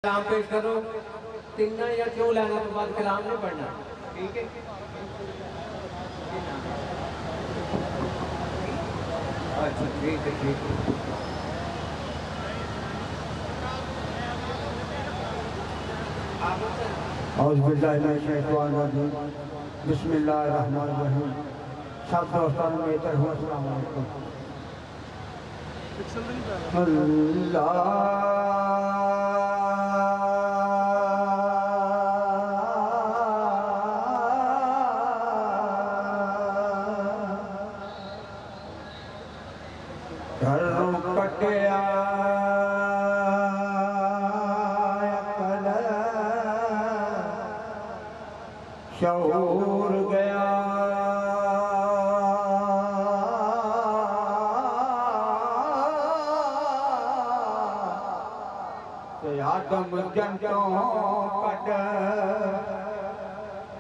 कलाम पेश करो। तिन्ना या क्यों लाना तो बाद कलाम नहीं पढ़ना, ठीक है? अच्छा ठीक है, ठीक है। बिस्मिल्लाहिर्रहमानिर्रहीम। सब दोस्तों में तरह अस्सलाम वालेकुम। घरों कटिया शऊर गया आदम जंतों कट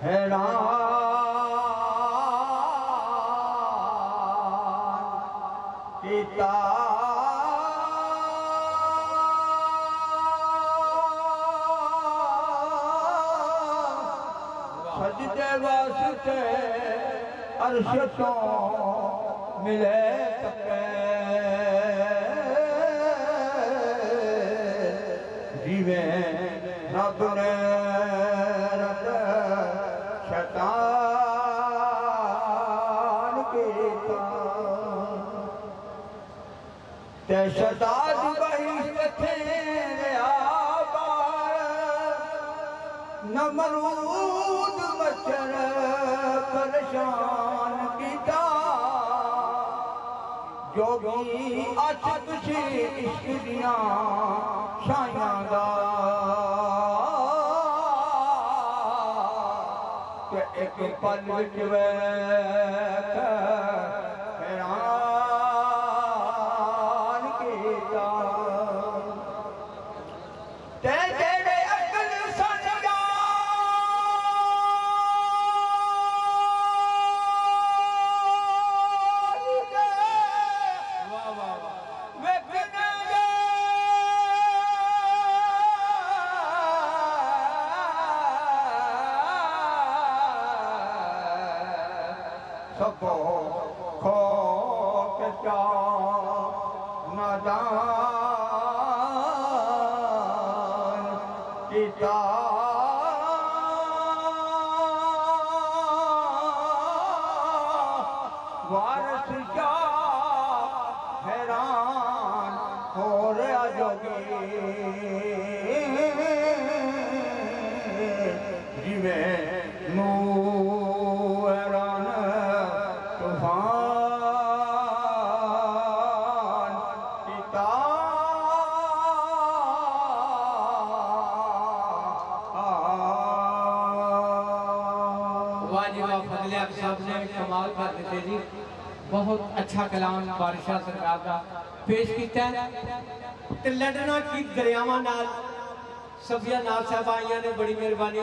हैरान पिता सजदे वास्ते अर्श तो मिले सके जीवे रब ने रब शैतान कीता ते शैतान बहिश्त थे आबार नमरूद बचन परेशान कीता जोगी आशिक सी इश्क दियां शायां दा ते एक पल विच वैख हैरान कीता ते जेड़े अकल समझा सबो खो के नादान पिता वारस हैरान हो रहा जोगी जिवे नू तूफान पिता वाजिब फजले आप साहब ने कमाल कर देते जी। बहुत अच्छा कलाम बादशाह सरकार का पेश किया है। लड़ना की दरियावां नाल सफिया नाल साहब आईया ने बड़ी मेहरबानी।